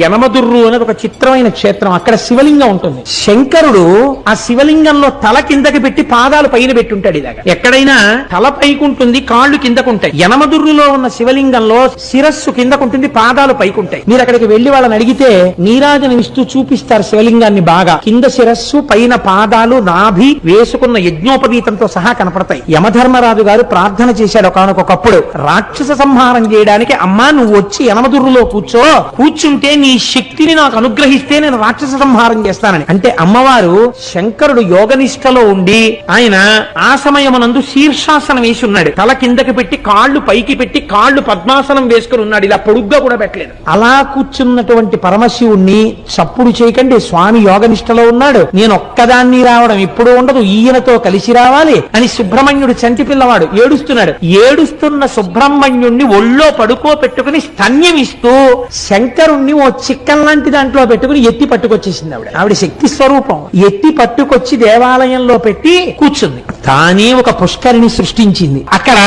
యనమదుర్రు అనేది ఒక చిత్రమైన క్షేత్రం. అక్కడ శివలింగం ఉంటుంది. శంకరుడు ఆ శివలింగంలో తల కిందకి పెట్టి పాదాలు పైన పెట్టి ఉంటాడు. ఇలాగా ఎక్కడైనా తల పైకుంటుంది, కాళ్ళు కిందకుంటాయి. యనమదుర్రులో ఉన్న శివలింగంలో శిరస్సు కిందకుంటుంది, పాదాలు పైకుంటాయి. మీరు అక్కడికి వెళ్లి వాళ్ళని అడిగితే నీరాజనం ఇస్తూ చూపిస్తారు శివలింగాన్ని. బాగా కింద శిరస్సు, పైన పాదాలు, నాభి, వేసుకున్న యజ్ఞోపవీతంతో సహా కనపడతాయి. యమధర్మరాజు గారు ప్రార్థన చేశాడు ఒకనొకప్పుడు, రాక్షస సంహారం చేయడానికి అమ్మా నువ్వు వచ్చి యనమదుర్రులో కూర్చుంటే నీ శక్తిని నాకు అనుగ్రహిస్తే నేను రాక్షస సంహారం చేస్తానని. అంటే అమ్మవారు శంకరుడు యోగనిష్టలో ఉండి ఆయన ఆ సమయమునందు శీర్షాసనం వేసి ఉన్నాడు. తల కిందకి పెట్టి కాళ్ళు పైకి పెట్టి కాళ్ళు పద్మాసనం వేసుకుని ఉన్నాడు. ఇలా పొడుగ్గా కూడా పెట్టలేదు. అలా కూర్చున్నటువంటి పరమశివుణ్ణి చప్పుడు చేయకండి, స్వామి యోగనిష్టలో ఉన్నాడు, నేను ఒక్కదాన్ని రావడం ఇప్పుడు ఉండదు, ఈయనతో కలిసి రావాలి అని సుబ్రహ్మణ్యుడు చంటి పిల్లవాడు ఏడుస్తున్నాడు. ఏడుస్తున్న సుబ్రహ్మణ్యుణ్ణి ఒళ్ళో పడుకోపెట్టుకుని స్తన్యమిస్తూ శంకరుణ్ణి ఓ చిక్కన్ లాంటి దాంట్లో పెట్టుకుని ఎత్తి పట్టుకొచ్చేసింది ఆవిడ. ఆవిడ శక్తి స్వరూపం. ఎత్తి పట్టుకొచ్చి దేవాలయంలో పెట్టి కూర్చుంది. తానే ఒక పుష్కరిణి సృష్టించింది. అక్కడ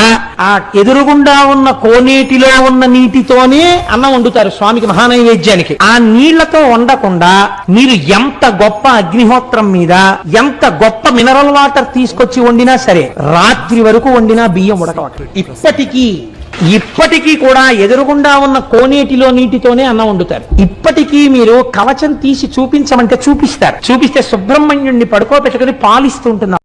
ఆ ఎదురుగుండా ఉన్న కోనేటిలో ఉన్న నీటితోనే అన్నం వండుతారు స్వామికి మహానైవేద్యానికి. ఆ నీళ్లతో వండకుండా మీరు ఎంత గొప్ప అగ్నిహోత్రం మీద ఎంత గొప్ప మినరల్ వాటర్ తీసుకొచ్చి వండినా సరే రాత్రి వరకు వండినా బియ్యం ఉడకవట్లేదు. ఇప్పటికీ కూడా ఎదురుగుండా ఉన్న కోనేటిలో నీటితోనే అన్నం వండుతారు. ఇప్పటికీ మీరు కవచం తీసి చూపించమంటే చూపిస్తారు. చూపిస్తే సుబ్రహ్మణ్యుణ్ణి పడుకోబెట్టుకుని పాలిస్తూ ఉంటుంది.